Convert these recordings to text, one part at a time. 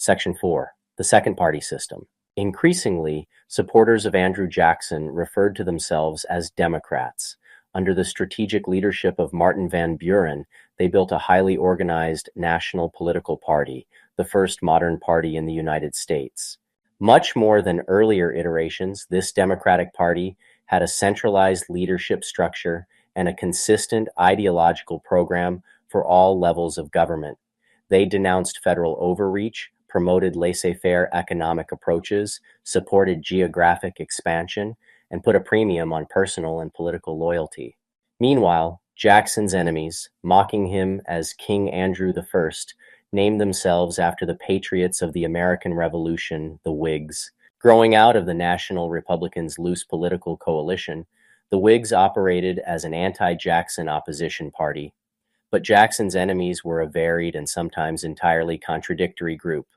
Section 4. The Second Party System. Increasingly, supporters of Andrew Jackson referred to themselves as Democrats. Under the strategic leadership of Martin Van Buren, they built a highly organized national political party, the first modern party in the United States. Much more than earlier iterations, this Democratic Party had a centralized leadership structure and a consistent ideological program for all levels of government. They denounced federal overreach, promoted laissez-faire economic approaches, supported geographic expansion, and put a premium on personal and political loyalty. Meanwhile, Jackson's enemies, mocking him as King Andrew I, named themselves after the patriots of the American Revolution, the Whigs. Growing out of the National Republicans' loose political coalition, the Whigs operated as an anti-Jackson opposition party. But Jackson's enemies were a varied and sometimes entirely contradictory group.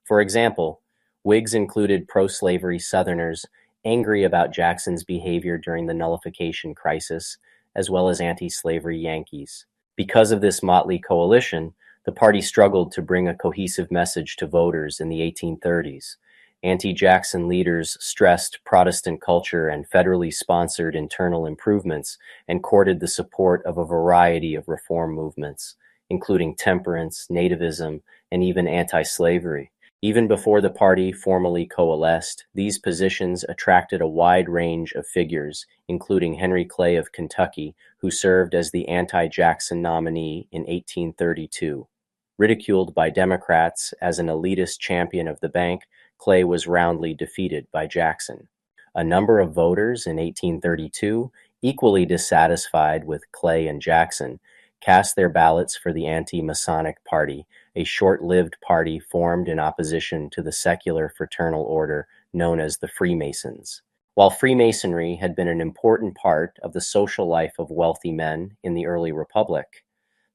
For example, Whigs included pro-slavery Southerners angry about Jackson's behavior during the nullification crisis, as well as anti-slavery Yankees. Because of this motley coalition, the party struggled to bring a cohesive message to voters in the 1830s. Anti-Jackson leaders stressed Protestant culture and federally sponsored internal improvements and courted the support of a variety of reform movements, including temperance, nativism, and even anti-slavery. Even before the party formally coalesced, these positions attracted a wide range of figures, including Henry Clay of Kentucky, who served as the anti-Jackson nominee in 1832. Ridiculed by Democrats as an elitist champion of the bank, Clay was roundly defeated by Jackson. A number of voters in 1832, equally dissatisfied with Clay and Jackson, cast their ballots for the anti-Masonic Party, a short-lived party formed in opposition to the secular fraternal order known as the Freemasons. While Freemasonry had been an important part of the social life of wealthy men in the early republic,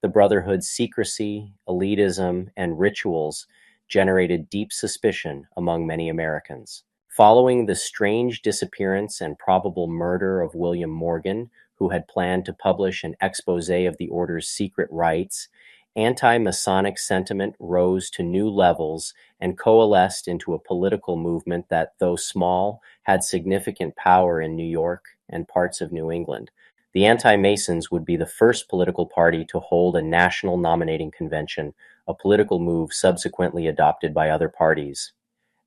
the Brotherhood's secrecy, elitism, and rituals generated deep suspicion among many Americans. Following the strange disappearance and probable murder of William Morgan, who had planned to publish an expose of the order's secret rites, anti-Masonic sentiment rose to new levels and coalesced into a political movement that, though small, had significant power in New York and parts of New England. The anti-Masons would be the first political party to hold a national nominating convention, a political move subsequently adopted by other parties.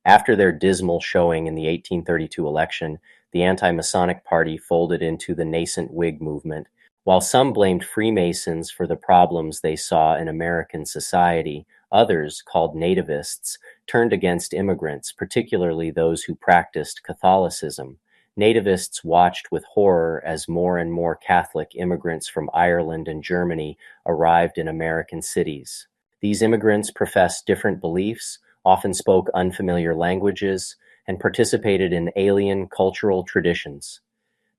After their dismal showing in the 1832 election, the anti-Masonic Party folded into the nascent Whig movement. While some blamed Freemasons for the problems they saw in American society, others, called nativists, turned against immigrants, particularly those who practiced Catholicism. Nativists watched with horror as more and more Catholic immigrants from Ireland and Germany arrived in American cities. These immigrants professed different beliefs, often spoke unfamiliar languages, and participated in alien cultural traditions.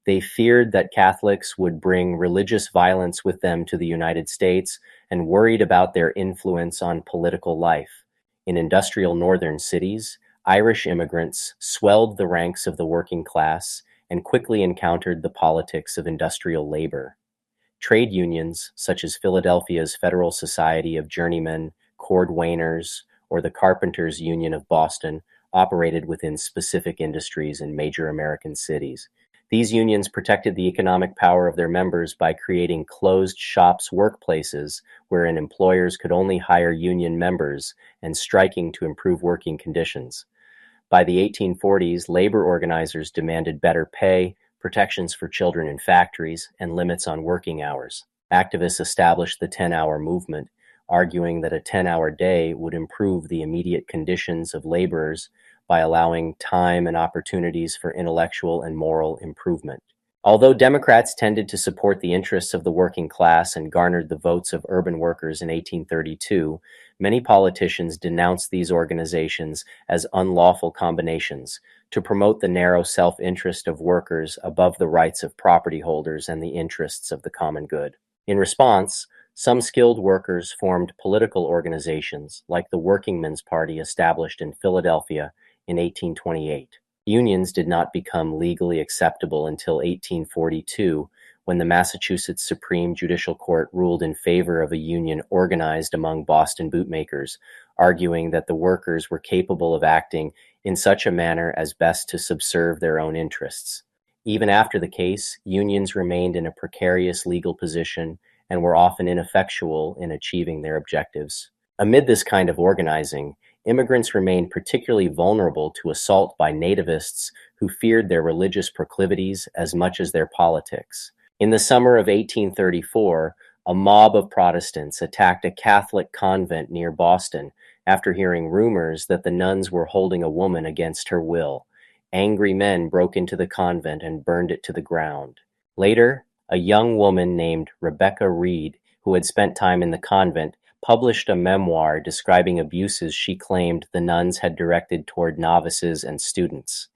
They feared that Catholics would bring religious violence with them to the United States and worried about their influence on political life. In industrial northern cities, Irish immigrants swelled the ranks of the working class and quickly encountered the politics of industrial labor. Trade unions, such as Philadelphia's Federal Society of Journeymen, Cordwainers, or the Carpenters Union of Boston, operated within specific industries in major American cities. These unions protected the economic power of their members by creating closed shops workplaces wherein employers could only hire union members and striking to improve working conditions. By the 1840s, labor organizers demanded better pay, protections for children in factories, and limits on working hours. Activists established the 10-hour movement, arguing that a 10-hour day would improve the immediate conditions of laborers by allowing time and opportunities for intellectual and moral improvement. Although Democrats tended to support the interests of the working class and garnered the votes of urban workers in 1832, many politicians denounced these organizations as unlawful combinations to promote the narrow self-interest of workers above the rights of property holders and the interests of the common good. In response, some skilled workers formed political organizations like the Workingmen's Party established in Philadelphia in 1828. Unions did not become legally acceptable until 1842, when the Massachusetts Supreme Judicial Court ruled in favor of a union organized among Boston bootmakers, arguing that the workers were capable of acting in such a manner as best to subserve their own interests. Even after the case, unions remained in a precarious legal position and were often ineffectual in achieving their objectives. Amid this kind of organizing, immigrants remained particularly vulnerable to assault by nativists who feared their religious proclivities as much as their politics. In the summer of 1834, a mob of Protestants attacked a Catholic convent near Boston after hearing rumors that the nuns were holding a woman against her will. Angry men broke into the convent and burned it to the ground. Later, a young woman named Rebecca Reed, who had spent time in the convent, published a memoir describing abuses she claimed the nuns had directed toward novices and students.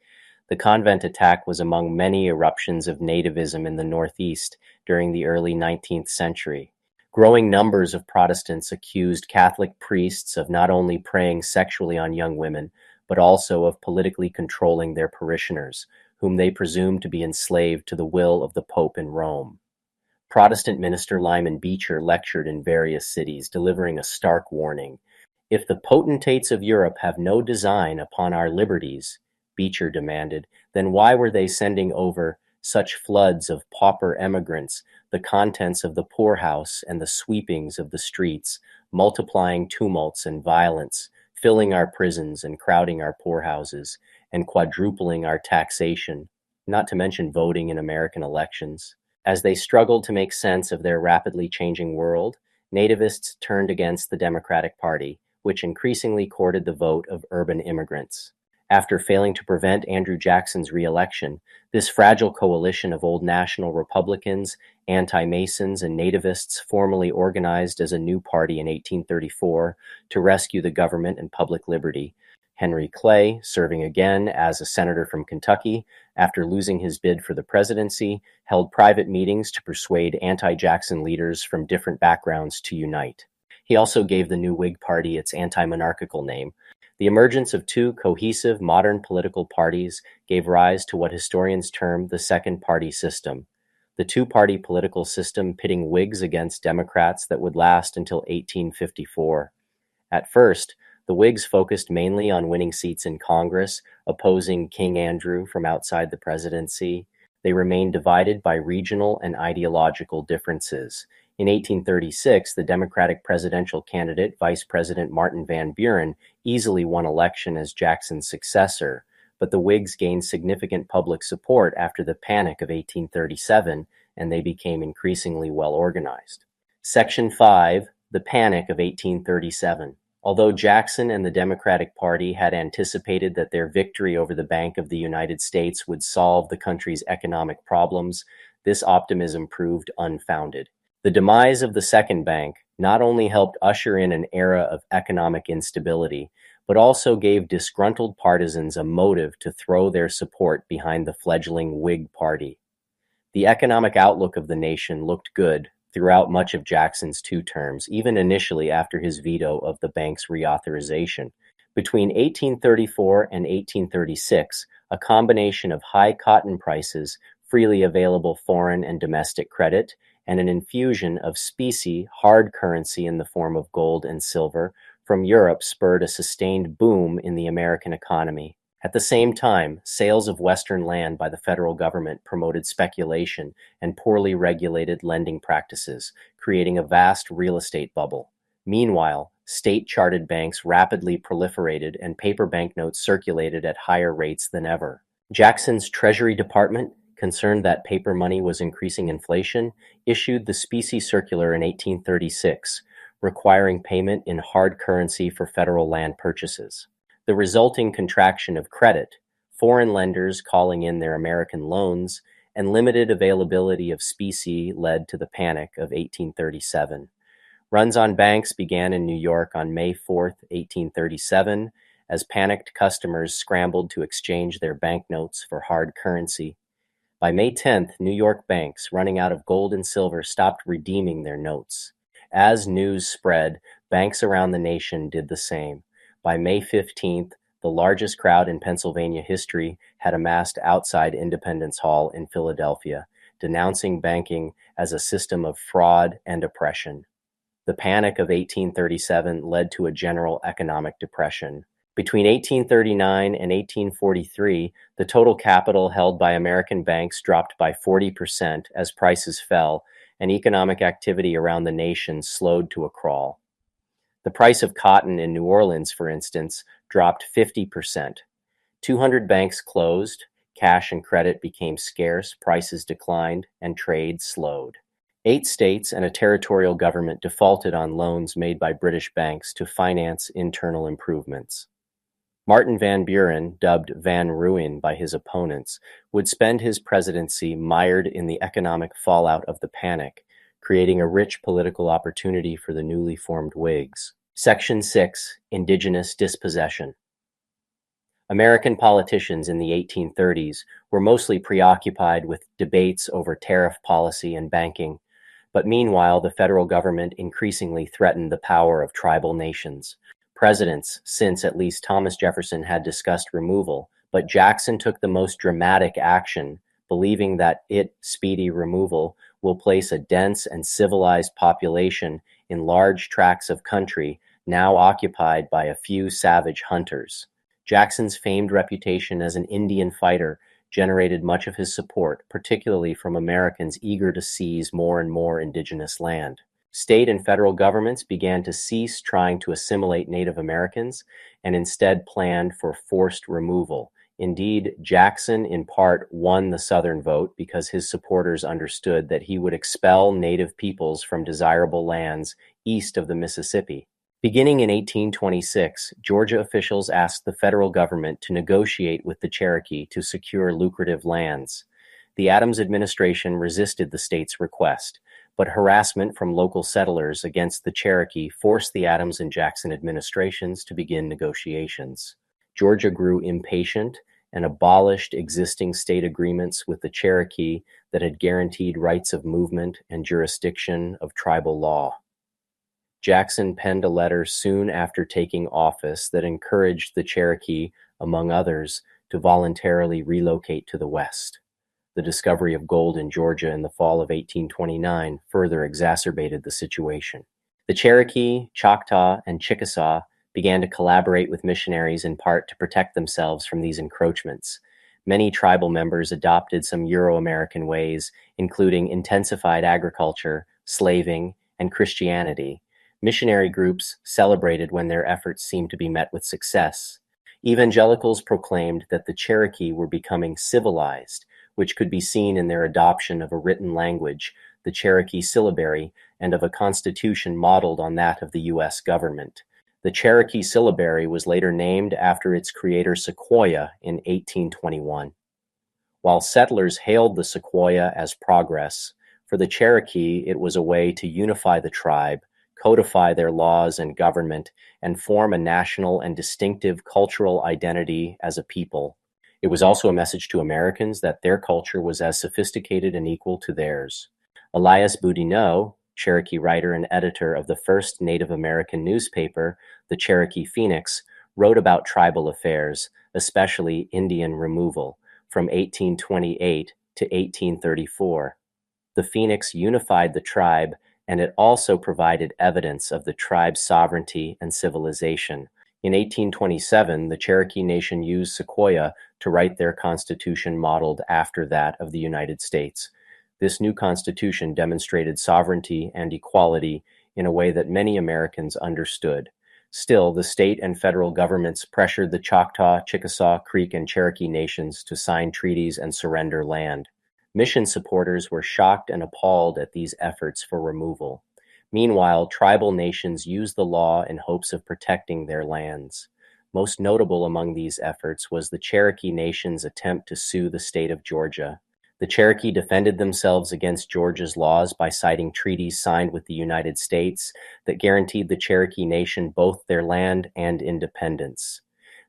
The convent attack was among many eruptions of nativism in the Northeast during the early 19th century. Growing numbers of Protestants accused Catholic priests of not only preying sexually on young women, but also of politically controlling their parishioners, whom they presumed to be enslaved to the will of the Pope in Rome. Protestant minister Lyman Beecher lectured in various cities, delivering a stark warning. "If the potentates of Europe have no design upon our liberties," Beecher demanded, "then why were they sending over such floods of pauper emigrants, the contents of the poorhouse and the sweepings of the streets, multiplying tumults and violence, filling our prisons and crowding our poorhouses, and quadrupling our taxation, not to mention voting in American elections?" As they struggled to make sense of their rapidly changing world, nativists turned against the Democratic Party, which increasingly courted the vote of urban immigrants. After failing to prevent Andrew Jackson's re-election, this fragile coalition of old national Republicans, anti-Masons, and nativists formally organized as a new party in 1834 to rescue the government and public liberty. Henry Clay, serving again as a senator from Kentucky, after losing his bid for the presidency, held private meetings to persuade anti-Jackson leaders from different backgrounds to unite. He also gave the new Whig Party its anti-monarchical name. The emergence of two cohesive modern political parties gave rise to what historians term the second party system, the two-party political system pitting Whigs against Democrats that would last until 1854. At first, the Whigs focused mainly on winning seats in Congress, opposing King Andrew from outside the presidency. They remained divided by regional and ideological differences. In 1836, the Democratic presidential candidate, Vice President Martin Van Buren, easily won election as Jackson's successor, but the Whigs gained significant public support after the Panic of 1837, and they became increasingly well organized. Section 5, the Panic of 1837. Although Jackson and the Democratic Party had anticipated that their victory over the Bank of the United States would solve the country's economic problems, this optimism proved unfounded. The demise of the second bank not only helped usher in an era of economic instability, but also gave disgruntled partisans a motive to throw their support behind the fledgling Whig Party. The economic outlook of the nation looked good throughout much of Jackson's two terms, even initially after his veto of the bank's reauthorization. Between 1834 and 1836, a combination of high cotton prices, freely available foreign and domestic credit, and an infusion of specie, hard currency in the form of gold and silver, from Europe spurred a sustained boom in the American economy. At the same time, sales of Western land by the federal government promoted speculation and poorly regulated lending practices, creating a vast real estate bubble. Meanwhile, state-chartered banks rapidly proliferated and paper banknotes circulated at higher rates than ever. Jackson's Treasury Department, concerned that paper money was increasing inflation, issued the Specie Circular in 1836, requiring payment in hard currency for federal land purchases. The resulting contraction of credit, foreign lenders calling in their American loans, and limited availability of specie led to the Panic of 1837. Runs on banks began in New York on May 4, 1837, as panicked customers scrambled to exchange their banknotes for hard currency. By May 10th, New York banks, running out of gold and silver, stopped redeeming their notes. As news spread, banks around the nation did the same. By May 15th, the largest crowd in Pennsylvania history had amassed outside Independence Hall in Philadelphia, denouncing banking as a system of fraud and oppression. The Panic of 1837 led to a general economic depression. Between 1839 and 1843, the total capital held by American banks dropped by 40% as prices fell, and economic activity around the nation slowed to a crawl. The price of cotton in New Orleans, for instance, dropped 50%. 200 banks closed, cash and credit became scarce, prices declined, and trade slowed. 8 states and a territorial government defaulted on loans made by British banks to finance internal improvements. Martin Van Buren, dubbed Van Ruin by his opponents, would spend his presidency mired in the economic fallout of the panic, creating a rich political opportunity for the newly formed Whigs. Section 6. Indigenous Dispossession. American politicians in the 1830s were mostly preoccupied with debates over tariff policy and banking, but meanwhile the federal government increasingly threatened the power of tribal nations. Presidents since at least Thomas Jefferson had discussed removal, but Jackson took the most dramatic action, believing that speedy removal will place a dense and civilized population in large tracts of country now occupied by a few savage hunters. Jackson's famed reputation as an Indian fighter generated much of his support, particularly from Americans eager to seize more and more indigenous land. State and federal governments began to cease trying to assimilate Native Americans and instead planned for forced removal. Indeed, Jackson in part won the Southern vote because his supporters understood that he would expel Native peoples from desirable lands east of the Mississippi. Beginning in 1826, Georgia officials asked the federal government to negotiate with the Cherokee to secure lucrative lands. The Adams administration resisted the state's request, but harassment from local settlers against the Cherokee forced the Adams and Jackson administrations to begin negotiations. Georgia grew impatient and abolished existing state agreements with the Cherokee that had guaranteed rights of movement and jurisdiction of tribal law. Jackson penned a letter soon after taking office that encouraged the Cherokee, among others, to voluntarily relocate to the West. The discovery of gold in Georgia in the fall of 1829 further exacerbated the situation. The Cherokee, Choctaw, and Chickasaw began to collaborate with missionaries in part to protect themselves from these encroachments. Many tribal members adopted some Euro-American ways, including intensified agriculture, slaving, and Christianity. Missionary groups celebrated when their efforts seemed to be met with success. Evangelicals proclaimed that the Cherokee were becoming civilized, which could be seen in their adoption of a written language, the Cherokee syllabary, and of a constitution modeled on that of the U.S. government. The Cherokee syllabary was later named after its creator Sequoyah in 1821. While settlers hailed the Sequoyah as progress, for the Cherokee it was a way to unify the tribe, codify their laws and government, and form a national and distinctive cultural identity as a people. It was also a message to Americans that their culture was as sophisticated and equal to theirs. Elias Boudinot, Cherokee writer and editor of the first Native American newspaper, the Cherokee Phoenix, wrote about tribal affairs, especially Indian removal, from 1828 to 1834. The Phoenix unified the tribe, and it also provided evidence of the tribe's sovereignty and civilization. In 1827, the Cherokee Nation used Sequoyah to write their constitution modeled after that of the United States. This new constitution demonstrated sovereignty and equality in a way that many Americans understood. Still, the state and federal governments pressured the Choctaw, Chickasaw, Creek, and Cherokee nations to sign treaties and surrender land. Mission supporters were shocked and appalled at these efforts for removal. Meanwhile, tribal nations used the law in hopes of protecting their lands. Most notable among these efforts was the Cherokee Nation's attempt to sue the state of Georgia. The Cherokee defended themselves against Georgia's laws by citing treaties signed with the United States that guaranteed the Cherokee Nation both their land and independence.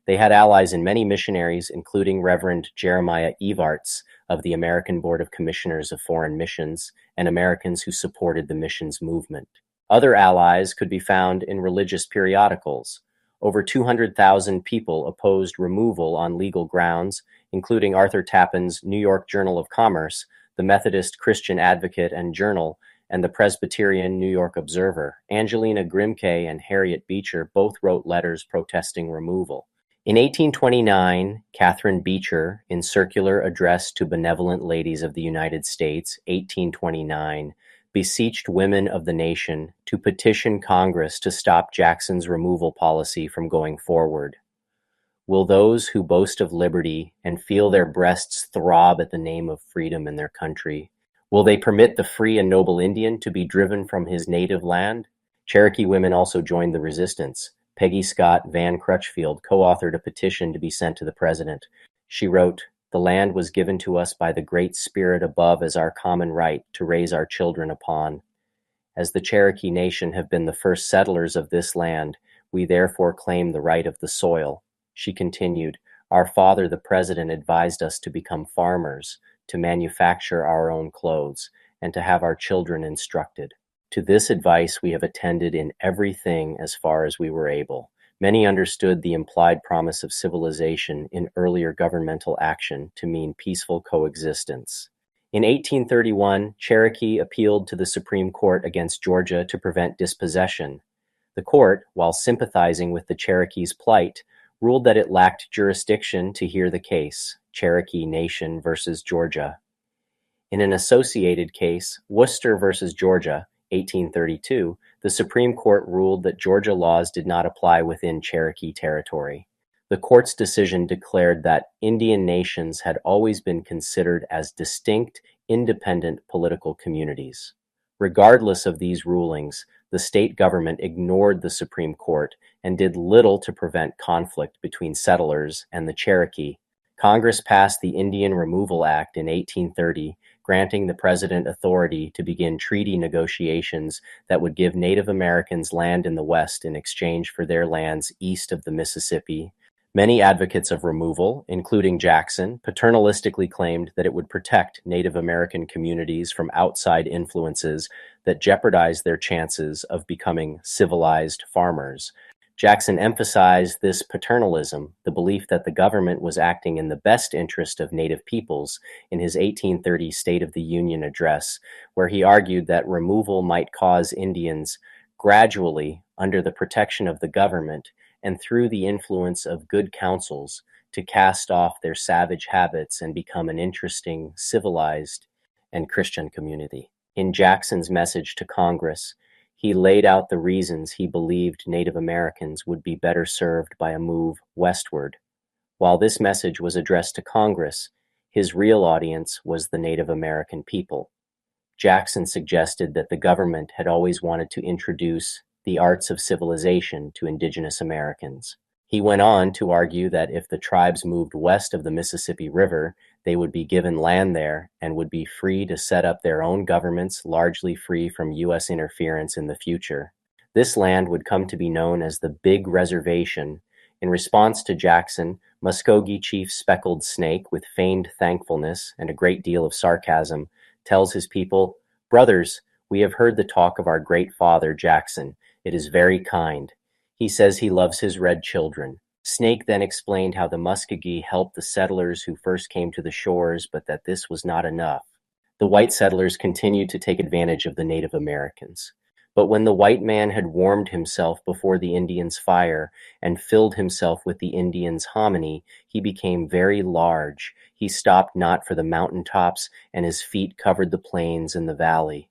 They had allies in many missionaries, including Reverend Jeremiah Evarts of the American Board of Commissioners of Foreign Missions, and Americans who supported the missions movement. Other allies could be found in religious periodicals. Over 200,000 people opposed removal on legal grounds, including Arthur Tappan's New York Journal of Commerce, the Methodist Christian Advocate and Journal, and the Presbyterian New York Observer. Angelina Grimke and Harriet Beecher both wrote letters protesting removal. In 1829, Catherine Beecher, in Circular Address to Benevolent Ladies of the United States, 1829, beseeched women of the nation to petition Congress to stop Jackson's removal policy from going forward. Will those who boast of liberty and feel their breasts throb at the name of freedom in their country, will they permit the free and noble Indian to be driven from his native land? Cherokee women also joined the resistance. Peggy Scott Van Crutchfield co-authored a petition to be sent to the president. She wrote, "The land was given to us by the Great Spirit above as our common right to raise our children upon. As the Cherokee Nation have been the first settlers of this land, we therefore claim the right of the soil." She continued, "Our father the president advised us to become farmers, to manufacture our own clothes, and to have our children instructed. To this advice we have attended in everything as far as we were able." Many understood the implied promise of civilization in earlier governmental action to mean peaceful coexistence. In 1831, Cherokee appealed to the Supreme Court against Georgia to prevent dispossession. The court, while sympathizing with the Cherokees' plight, ruled that it lacked jurisdiction to hear the case, Cherokee Nation versus Georgia. In an associated case, Worcester versus Georgia, 1832, the Supreme Court ruled that Georgia laws did not apply within Cherokee territory. The court's decision declared that Indian nations had always been considered as distinct, independent political communities. Regardless of these rulings, the state government ignored the Supreme Court and did little to prevent conflict between settlers and the Cherokee. Congress passed the Indian Removal Act in 1830, granting the president authority to begin treaty negotiations that would give Native Americans land in the West in exchange for their lands east of the Mississippi. Many advocates of removal, including Jackson, paternalistically claimed that it would protect Native American communities from outside influences that jeopardized their chances of becoming civilized farmers. Jackson emphasized this paternalism, the belief that the government was acting in the best interest of Native peoples, in his 1830 State of the Union address, where he argued that removal might cause Indians gradually, under the protection of the government and through the influence of good counsels, to cast off their savage habits and become an interesting, civilized, and Christian community. In Jackson's message to Congress, he laid out the reasons he believed Native Americans would be better served by a move westward. While this message was addressed to Congress, his real audience was the Native American people. Jackson suggested that the government had always wanted to introduce the arts of civilization to indigenous Americans. He went on to argue that if the tribes moved west of the Mississippi River, they would be given land there and would be free to set up their own governments, largely free from U.S. interference in the future. This land would come to be known as the Big Reservation. In response to Jackson, Muskogee Chief Speckled Snake, with feigned thankfulness and a great deal of sarcasm, tells his people, "Brothers, we have heard the talk of our great father, Jackson. It is very kind. He says he loves his red children." Snake then explained how the Muskogee helped the settlers who first came to the shores, but that this was not enough. The white settlers continued to take advantage of the Native Americans. But when the white man had warmed himself before the Indians' fire and filled himself with the Indians' hominy, he became very large. He stopped not for the mountain tops, and his feet covered the plains and the valley.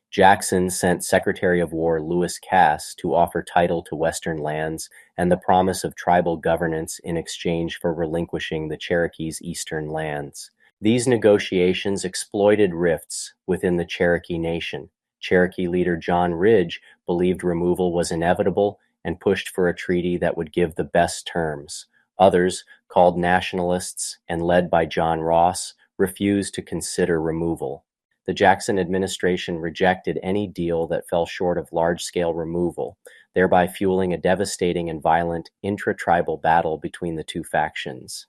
Jackson sent Secretary of War Lewis Cass to offer title to Western lands and the promise of tribal governance in exchange for relinquishing the Cherokees' eastern lands. These negotiations exploited rifts within the Cherokee Nation. Cherokee leader John Ridge believed removal was inevitable and pushed for a treaty that would give the best terms. Others, called nationalists and led by John Ross, refused to consider removal. The Jackson administration rejected any deal that fell short of large-scale removal, thereby fueling a devastating and violent intra-tribal battle between the two factions.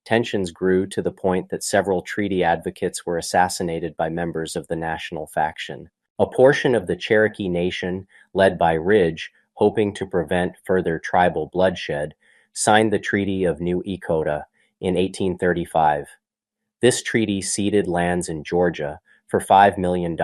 Tensions grew to the point that several treaty advocates were assassinated by members of the national faction. A portion of the Cherokee Nation, led by Ridge, hoping to prevent further tribal bloodshed, signed the Treaty of New Echota in 1835. This treaty ceded lands in Georgia for $5 million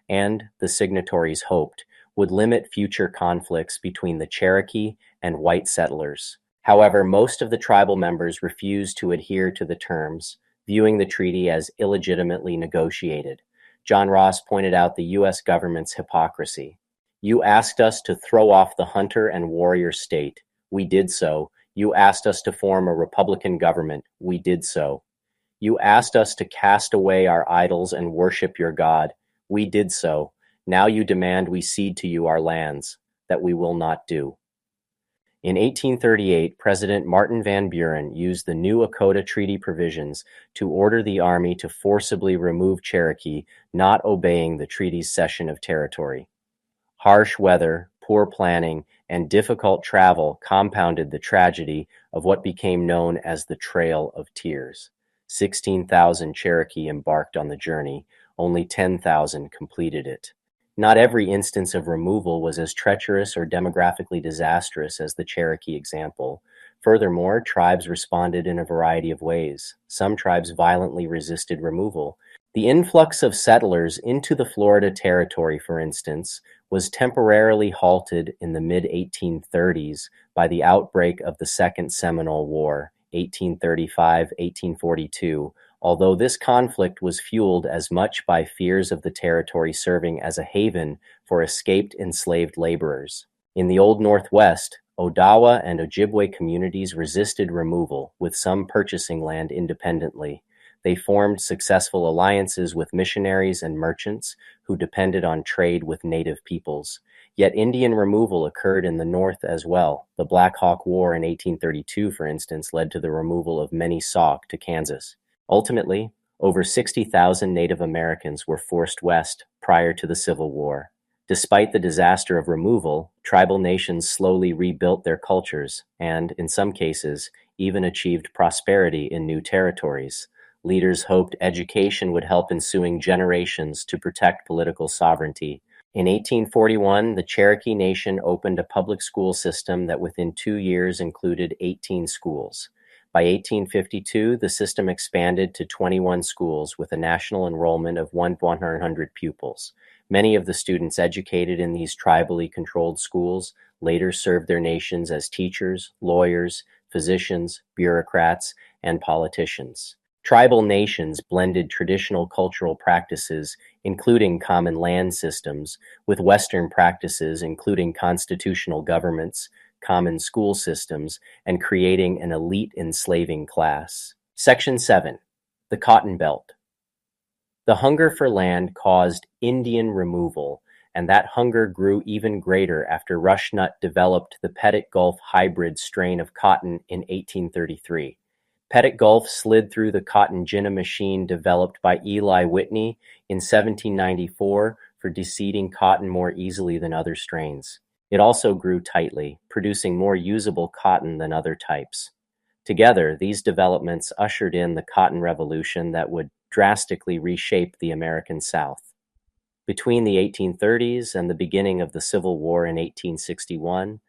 and, the signatories hoped, would limit future conflicts between the Cherokee and white settlers. However, most of the tribal members refused to adhere to the terms, viewing the treaty as illegitimately negotiated. John Ross pointed out the U.S. government's hypocrisy. You asked us to throw off the hunter and warrior state. We did so. You asked us to form a republican government. We did so. You asked us to cast away our idols and worship your God. We did so. Now you demand we cede to you our lands. That we will not do. In 1838, President Martin Van Buren used the new Akota Treaty provisions to order the Army to forcibly remove Cherokee, not obeying the treaty's cession of territory. Harsh weather, poor planning, and difficult travel compounded the tragedy of what became known as the Trail of Tears. 16,000 Cherokee embarked on the journey, only 10,000 completed it. Not every instance of removal was as treacherous or demographically disastrous as the Cherokee example. Furthermore, tribes responded in a variety of ways. Some tribes violently resisted removal. The influx of settlers into the Florida Territory, for instance, was temporarily halted in the mid-1830s by the outbreak of the Second Seminole War, 1835-1842, although this conflict was fueled as much by fears of the territory serving as a haven for escaped enslaved laborers. In the Old Northwest, Odawa and Ojibwe communities resisted removal, with some purchasing land independently. They formed successful alliances with missionaries and merchants who depended on trade with native peoples. Yet Indian removal occurred in the North as well. The Black Hawk War in 1832, for instance, led to the removal of many Sauk to Kansas. Ultimately, over 60,000 Native Americans were forced west prior to the Civil War. Despite the disaster of removal, tribal nations slowly rebuilt their cultures and, in some cases, even achieved prosperity in new territories. Leaders hoped education would help ensuing generations to protect political sovereignty. In 1841, the Cherokee Nation opened a public school system that within 2 years included 18 schools. By 1852, the system expanded to 21 schools with a national enrollment of 100 pupils. Many of the students educated in these tribally controlled schools later served their nations as teachers, lawyers, physicians, bureaucrats, and politicians. Tribal nations blended traditional cultural practices, including common land systems, with Western practices, including constitutional governments, common school systems, and creating an elite enslaving class. Section 7. The Cotton Belt. The hunger for land caused Indian removal, and that hunger grew even greater after Rushnut developed the Petit Gulf hybrid strain of cotton in 1833. Petit Gulf slid through the cotton ginna machine developed by Eli Whitney in 1794 for deseeding cotton more easily than other strains. It also grew tightly, producing more usable cotton than other types. Together, these developments ushered in the cotton revolution that would drastically reshape the American South. Between the 1830s and the beginning of the Civil War in 1861,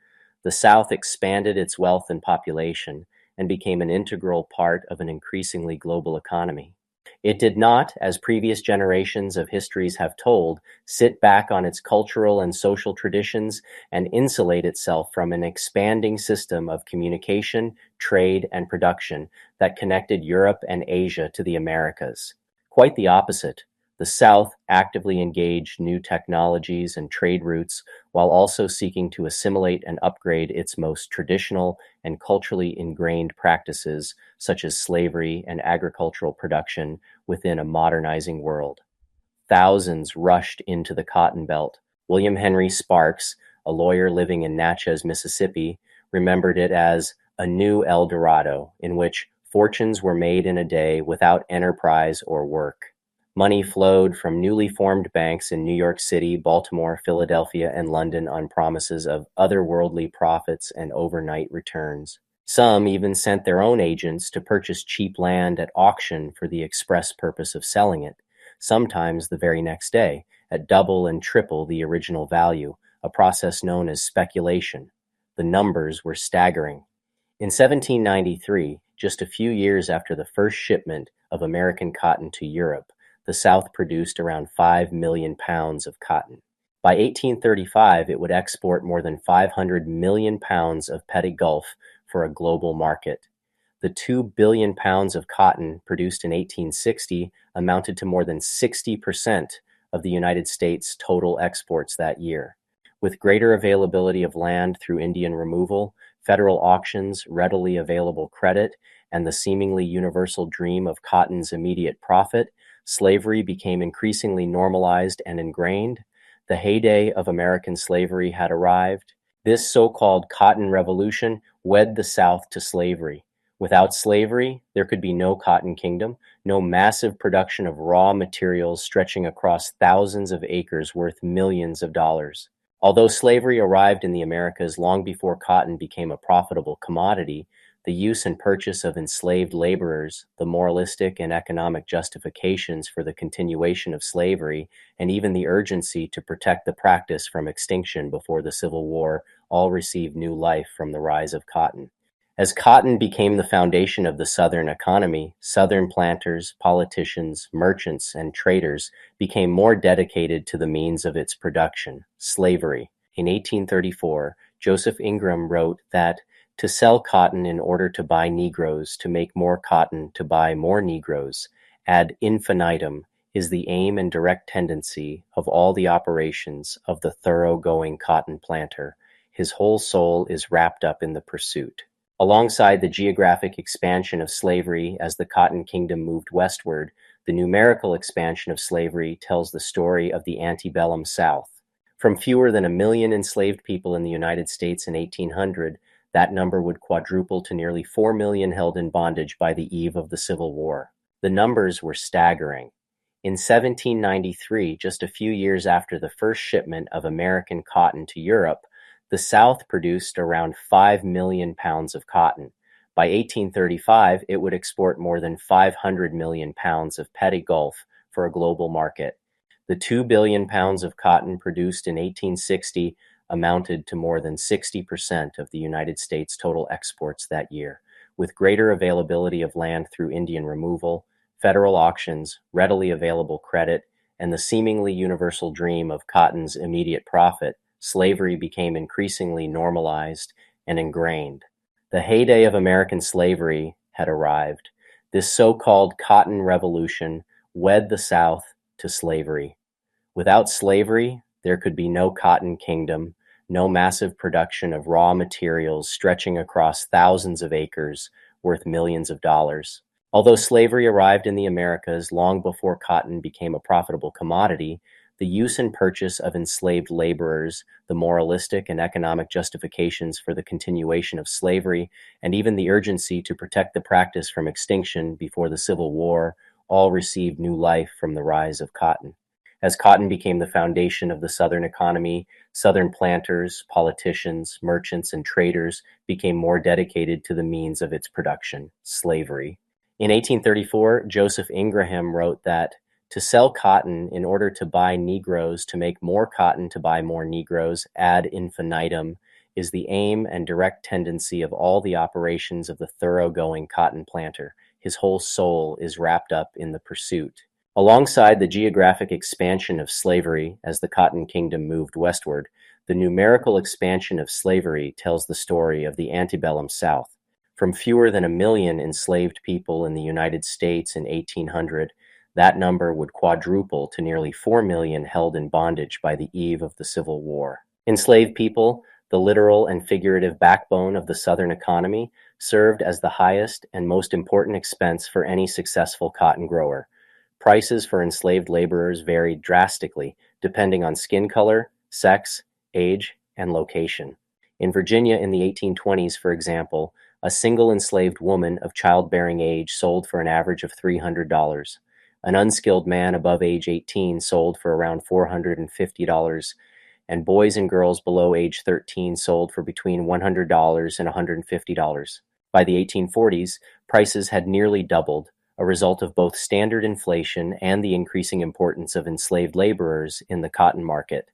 the South expanded its wealth and population and became an integral part of an increasingly global economy. It did not, as previous generations of histories have told, sit back on its cultural and social traditions and insulate itself from an expanding system of communication, trade, and production that connected Europe and Asia to the Americas. Quite the opposite. The South actively engaged new technologies and trade routes while also seeking to assimilate and upgrade its most traditional and culturally ingrained practices, such as slavery and agricultural production, within a modernizing world. Thousands rushed into the Cotton Belt. William Henry Sparks, a lawyer living in Natchez, Mississippi, remembered it as a new El Dorado, in which fortunes were made in a day without enterprise or work. Money flowed from newly formed banks in New York City, Baltimore, Philadelphia, and London on promises of otherworldly profits and overnight returns. Some even sent their own agents to purchase cheap land at auction for the express purpose of selling it, sometimes the very next day, at double and triple the original value, a process known as speculation. The numbers were staggering. In 1793, just a few years after the first shipment of American cotton to Europe, the South produced around 5 million pounds of cotton. By 1835, it would export more than 500 million pounds of petty gulf for a global market. The 2 billion pounds of cotton produced in 1860 amounted to more than 60% of the United States' total exports that year. With greater availability of land through Indian removal, federal auctions, readily available credit, and the seemingly universal dream of cotton's immediate profit, slavery became increasingly normalized and ingrained. The heyday of American slavery had arrived. This so-called Cotton Revolution wed the South to slavery. Without slavery, there could be no Cotton Kingdom, no massive production of raw materials stretching across thousands of acres worth millions of dollars. Although slavery arrived in the Americas long before cotton became a profitable commodity, the use and purchase of enslaved laborers, the moralistic and economic justifications for the continuation of slavery, and even the urgency to protect the practice from extinction before the Civil War all received new life from the rise of cotton. As cotton became the foundation of the Southern economy, Southern planters, politicians, merchants, and traders became more dedicated to the means of its production, slavery. In 1834, Joseph Ingram wrote that to sell cotton in order to buy Negroes, to make more cotton to buy more Negroes, ad infinitum, is the aim and direct tendency of all the operations of the thoroughgoing cotton planter. His whole soul is wrapped up in the pursuit. Alongside the geographic expansion of slavery as the Cotton Kingdom moved westward, the numerical expansion of slavery tells the story of the antebellum South. From fewer than 1 million enslaved people in the United States in 1800, that number would quadruple to nearly 4 million held in bondage by the eve of the Civil War. The numbers were staggering. In 1793, just a few years after the first shipment of American cotton to Europe, the South produced around 5 million pounds of cotton. By 1835, it would export more than 500 million pounds of petty gulf for a global market. The 2 billion pounds of cotton produced in 1860 amounted to more than 60% of the United States' total exports that year. With greater availability of land through Indian removal, federal auctions, readily available credit, and the seemingly universal dream of cotton's immediate profit, slavery became increasingly normalized and ingrained. The heyday of American slavery had arrived. This so-called Cotton Revolution wed the South to slavery. Without slavery, there could be no Cotton Kingdom, no massive production of raw materials stretching across thousands of acres worth millions of dollars. Although slavery arrived in the Americas long before cotton became a profitable commodity, the use and purchase of enslaved laborers, the moralistic and economic justifications for the continuation of slavery, and even the urgency to protect the practice from extinction before the Civil War all received new life from the rise of cotton. As cotton became the foundation of the Southern economy, Southern planters, politicians, merchants, and traders became more dedicated to the means of its production, slavery. In 1834, Joseph Ingraham wrote that to sell cotton in order to buy Negroes, to make more cotton to buy more Negroes, ad infinitum, is the aim and direct tendency of all the operations of the thoroughgoing cotton planter. His whole soul is wrapped up in the pursuit. Alongside the geographic expansion of slavery as the Cotton Kingdom moved westward, the numerical expansion of slavery tells the story of the antebellum South. From fewer than 1 million enslaved people in the United States in 1800, that number would quadruple to nearly 4 million held in bondage by the eve of the Civil War. Enslaved people, the literal and figurative backbone of the Southern economy, served as the highest and most important expense for any successful cotton grower. Prices for enslaved laborers varied drastically, depending on skin color, sex, age, and location. In Virginia in the 1820s, for example, a single enslaved woman of childbearing age sold for an average of $300. An unskilled man above age 18 sold for around $450, and boys and girls below age 13 sold for between $100 and $150. By the 1840s, prices had nearly doubled, a result of both standard inflation and the increasing importance of enslaved laborers in the cotton market.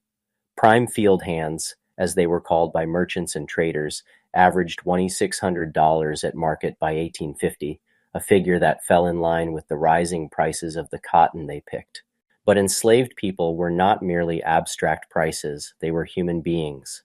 Prime field hands, as they were called by merchants and traders, averaged $2,600 at market by 1850, a figure that fell in line with the rising prices of the cotton they picked. But enslaved people were not merely abstract prices, they were human beings.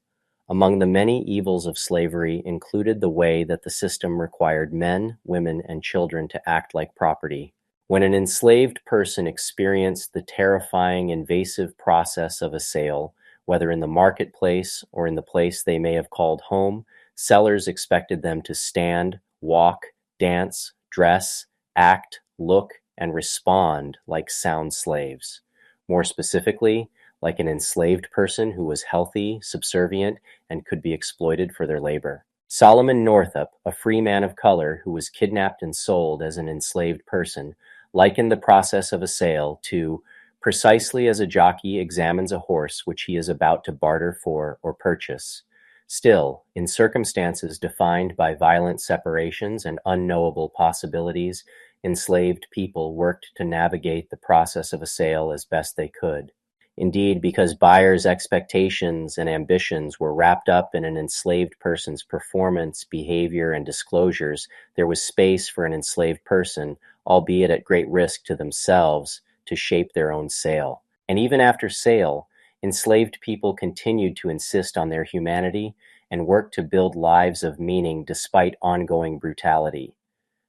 Among the many evils of slavery included the way that the system required men, women, and children to act like property. When an enslaved person experienced the terrifying, invasive process of a sale, whether in the marketplace or in the place they may have called home, sellers expected them to stand, walk, dance, dress, act, look, and respond like sound slaves. More specifically, like an enslaved person who was healthy, subservient, and could be exploited for their labor. Solomon Northup, a free man of color who was kidnapped and sold as an enslaved person, likened the process of a sale to precisely as a jockey examines a horse which he is about to barter for or purchase. Still, in circumstances defined by violent separations and unknowable possibilities, enslaved people worked to navigate the process of a sale as best they could. Indeed, because buyers' expectations and ambitions were wrapped up in an enslaved person's performance, behavior, and disclosures, there was space for an enslaved person, albeit at great risk to themselves, to shape their own sale. And even after sale, enslaved people continued to insist on their humanity and worked to build lives of meaning despite ongoing brutality.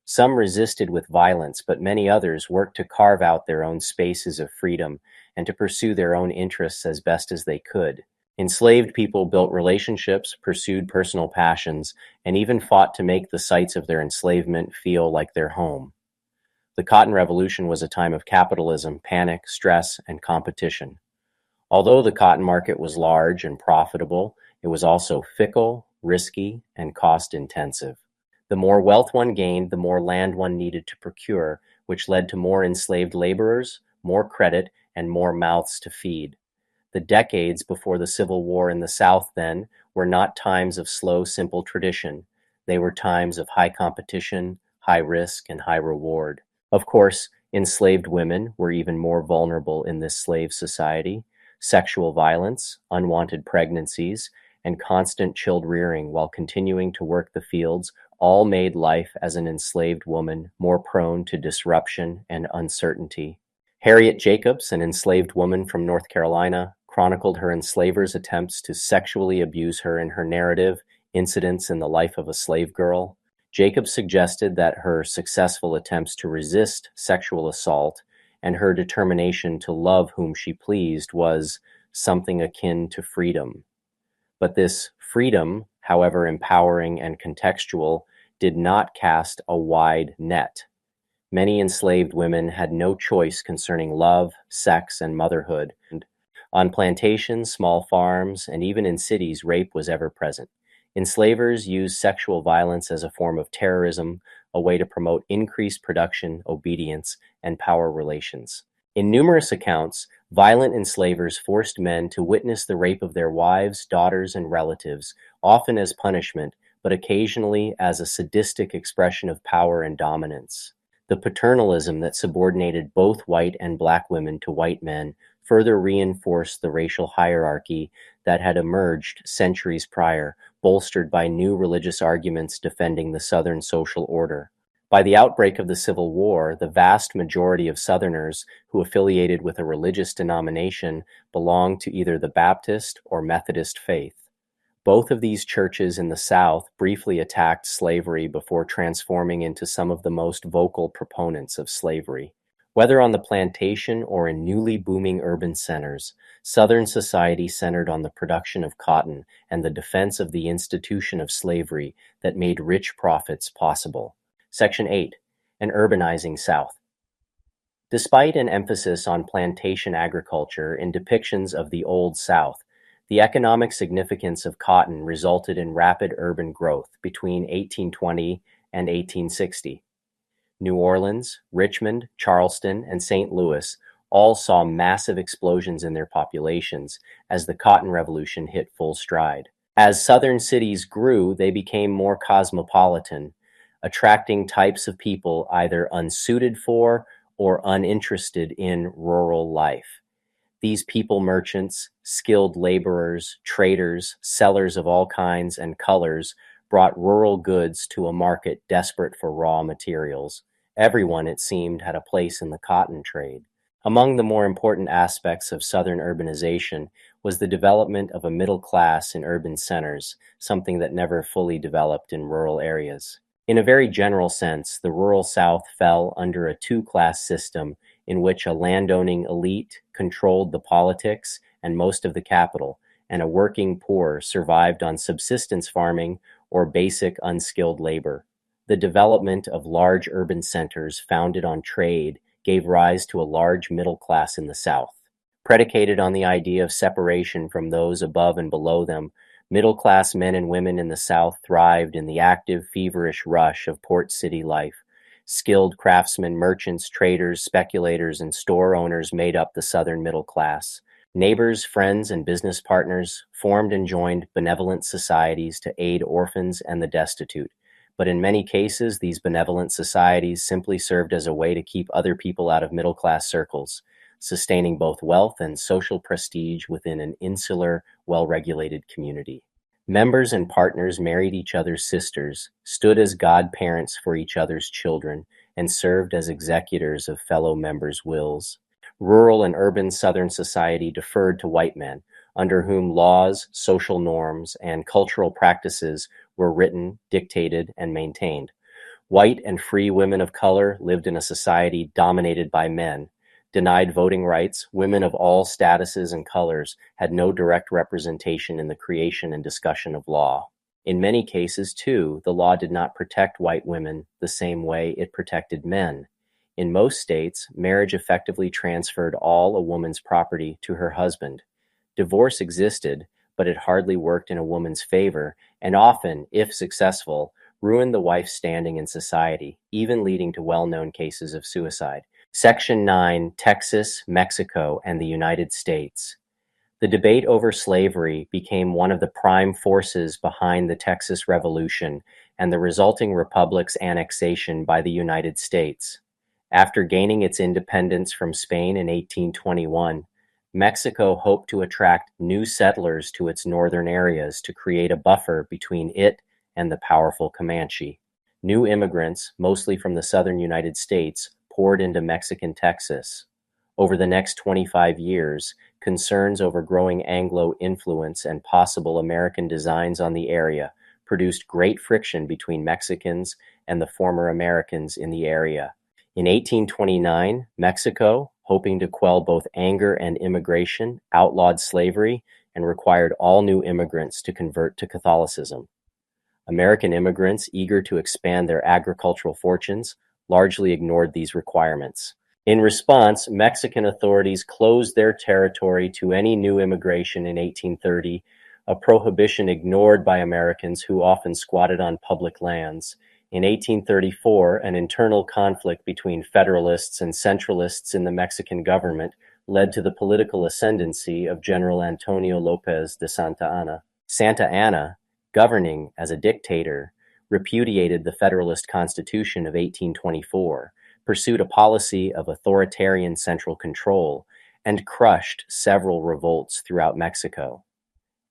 Some resisted with violence, but many others worked to carve out their own spaces of freedom and to pursue their own interests as best as they could. Enslaved people built relationships, pursued personal passions, and even fought to make the sites of their enslavement feel like their home. The Cotton Revolution was a time of capitalism, panic, stress, and competition. Although the cotton market was large and profitable, it was also fickle, risky, and cost-intensive. The more wealth one gained, the more land one needed to procure, which led to more enslaved laborers, more credit, and more mouths to feed. The decades before the Civil War in the South, then, were not times of slow, simple tradition. They were times of high competition, high risk, and high reward. Of course, enslaved women were even more vulnerable in this slave society. Sexual violence, unwanted pregnancies, and constant child rearing while continuing to work the fields all made life as an enslaved woman more prone to disruption and uncertainty. Harriet Jacobs, an enslaved woman from North Carolina, chronicled her enslavers' attempts to sexually abuse her in her narrative, Incidents in the Life of a Slave Girl. Jacobs suggested that her successful attempts to resist sexual assault and her determination to love whom she pleased was something akin to freedom. But this freedom, however empowering and contextual, did not cast a wide net. Many enslaved women had no choice concerning love, sex, and motherhood. On plantations, small farms, and even in cities, rape was ever present. Enslavers used sexual violence as a form of terrorism, a way to promote increased production, obedience, and power relations. In numerous accounts, violent enslavers forced men to witness the rape of their wives, daughters, and relatives, often as punishment, but occasionally as a sadistic expression of power and dominance. The paternalism that subordinated both white and black women to white men further reinforced the racial hierarchy that had emerged centuries prior, bolstered by new religious arguments defending the Southern social order. By the outbreak of the Civil War, the vast majority of Southerners who affiliated with a religious denomination belonged to either the Baptist or Methodist faith. Both of these churches in the South briefly attacked slavery before transforming into some of the most vocal proponents of slavery. Whether on the plantation or in newly booming urban centers, Southern society centered on the production of cotton and the defense of the institution of slavery that made rich profits possible. Section 8. An Urbanizing South. Despite an emphasis on plantation agriculture in depictions of the Old South, the economic significance of cotton resulted in rapid urban growth between 1820 and 1860. New Orleans, Richmond, Charleston, and St. Louis all saw massive explosions in their populations as the Cotton Revolution hit full stride. As southern cities grew, they became more cosmopolitan, attracting types of people either unsuited for or uninterested in rural life. These people merchants, skilled laborers, traders, sellers of all kinds and colors brought rural goods to a market desperate for raw materials. Everyone, it seemed, had a place in the cotton trade. Among the more important aspects of Southern urbanization was the development of a middle class in urban centers, something that never fully developed in rural areas. In a very general sense, the rural South fell under a two-class system in which a landowning elite controlled the politics and most of the capital, and a working poor survived on subsistence farming or basic unskilled labor. The development of large urban centers founded on trade gave rise to a large middle class in the South. Predicated on the idea of separation from those above and below them, middle-class men and women in the South thrived in the active, feverish rush of port city life. Skilled craftsmen, merchants, traders, speculators, and store owners made up the Southern middle class. Neighbors, friends, and business partners formed and joined benevolent societies to aid orphans and the destitute. But in many cases, these benevolent societies simply served as a way to keep other people out of middle-class circles, sustaining both wealth and social prestige within an insular, well-regulated community. Members and partners married each other's sisters, stood as godparents for each other's children, and served as executors of fellow members' wills. Rural and urban Southern society deferred to white men, under whom laws, social norms, and cultural practices were written, dictated, and maintained. White and free women of color lived in a society dominated by men. Denied voting rights, women of all statuses and colors had no direct representation in the creation and discussion of law. In many cases, too, the law did not protect white women the same way it protected men. In most states, marriage effectively transferred all a woman's property to her husband. Divorce existed, but it hardly worked in a woman's favor, and often, if successful, ruined the wife's standing in society, even leading to well-known cases of suicide. Section 9, Texas, Mexico, and the United States. The debate over slavery became one of the prime forces behind the Texas Revolution and the resulting republic's annexation by the United States. After gaining its independence from Spain in 1821, Mexico hoped to attract new settlers to its northern areas to create a buffer between it and the powerful Comanche. New immigrants, mostly from the southern United States, poured into Mexican Texas. Over the next 25 years, concerns over growing Anglo influence and possible American designs on the area produced great friction between Mexicans and the former Americans in the area. In 1829, Mexico, hoping to quell both anger and immigration, outlawed slavery and required all new immigrants to convert to Catholicism. American immigrants, eager to expand their agricultural fortunes, largely ignored these requirements. In response, Mexican authorities closed their territory to any new immigration in 1830, a prohibition ignored by Americans who often squatted on public lands. In 1834, an internal conflict between Federalists and Centralists in the Mexican government led to the political ascendancy of General Antonio López de Santa Anna. Santa Anna, governing as a dictator, repudiated the Federalist Constitution of 1824, pursued a policy of authoritarian central control, and crushed several revolts throughout Mexico.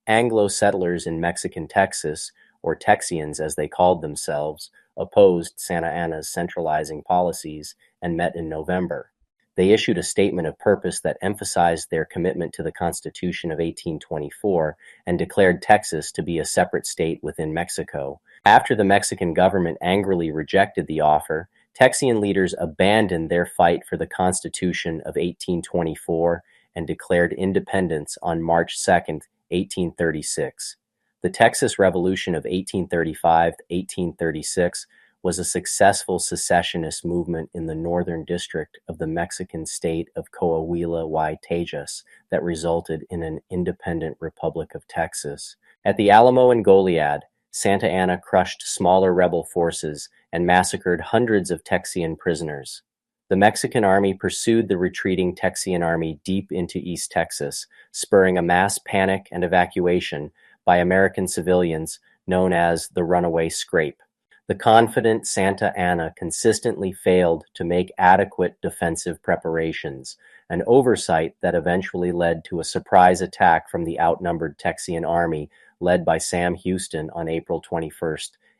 Anglo settlers in Mexican Texas, or Texians as they called themselves, opposed Santa Anna's centralizing policies and met in November. They issued a statement of purpose that emphasized their commitment to the Constitution of 1824 and declared Texas to be a separate state within Mexico. After the Mexican government angrily rejected the offer, Texian leaders abandoned their fight for the Constitution of 1824 and declared independence on March 2, 1836. The Texas Revolution of 1835 to 1836 was a successful secessionist movement in the northern district of the Mexican state of Coahuila y Tejas that resulted in an independent Republic of Texas. At the Alamo and Goliad, Santa Anna crushed smaller rebel forces and massacred hundreds of Texian prisoners. The Mexican army pursued the retreating Texian army deep into East Texas, spurring a mass panic and evacuation by American civilians known as the Runaway Scrape. The confident Santa Anna consistently failed to make adequate defensive preparations, an oversight that eventually led to a surprise attack from the outnumbered Texian army led by Sam Houston on April 21,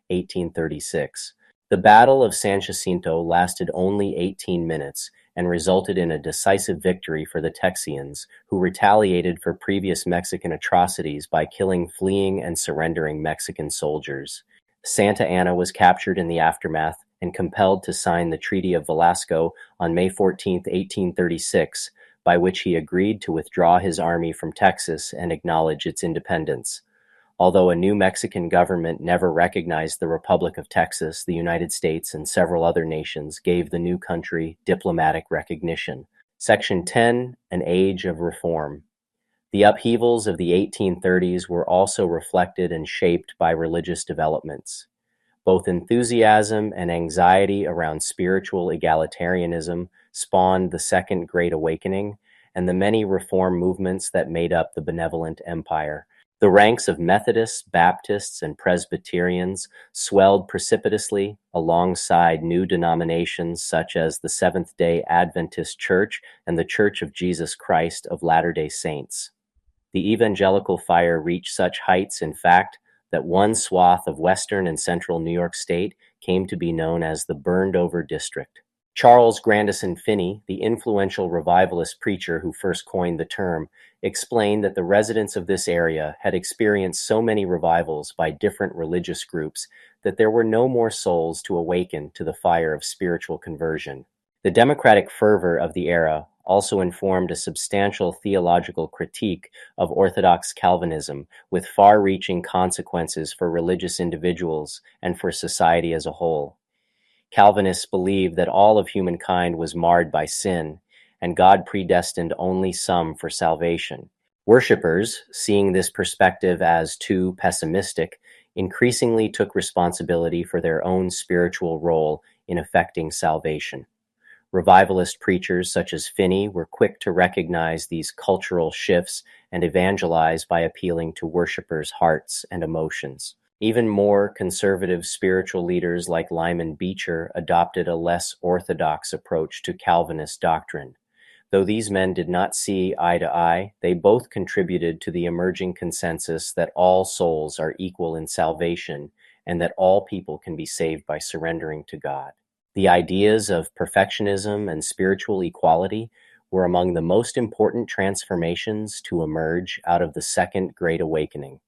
1836. The Battle of San Jacinto lasted only 18 minutes and resulted in a decisive victory for the Texians, who retaliated for previous Mexican atrocities by killing fleeing and surrendering Mexican soldiers. Santa Anna was captured in the aftermath and compelled to sign the Treaty of Velasco on May 14, 1836, by which he agreed to withdraw his army from Texas and acknowledge its independence. Although a new Mexican government never recognized the Republic of Texas, the United States and several other nations gave the new country diplomatic recognition. Section 10, An Age of Reform. The upheavals of the 1830s were also reflected and shaped by religious developments. Both enthusiasm and anxiety around spiritual egalitarianism spawned the Second Great Awakening and the many reform movements that made up the benevolent empire. The ranks of Methodists, Baptists, and Presbyterians swelled precipitously alongside new denominations such as the Seventh-day Adventist Church and the Church of Jesus Christ of Latter-day Saints. The evangelical fire reached such heights, in fact, that one swath of western and central New York State came to be known as the Burned-Over District. Charles Grandison Finney, the influential revivalist preacher who first coined the term, explained that the residents of this area had experienced so many revivals by different religious groups that there were no more souls to awaken to the fire of spiritual conversion. The democratic fervor of the era also informed a substantial theological critique of Orthodox Calvinism, with far-reaching consequences for religious individuals and for society as a whole. Calvinists believed that all of humankind was marred by sin, and God predestined only some for salvation. Worshippers, seeing this perspective as too pessimistic, increasingly took responsibility for their own spiritual role in effecting salvation. Revivalist preachers such as Finney were quick to recognize these cultural shifts and evangelize by appealing to worshippers' hearts and emotions. Even more conservative spiritual leaders like Lyman Beecher adopted a less orthodox approach to Calvinist doctrine. Though these men did not see eye to eye, they both contributed to the emerging consensus that all souls are equal in salvation and that all people can be saved by surrendering to God. The ideas of perfectionism and spiritual equality were among the most important transformations to emerge out of the Second Great Awakening.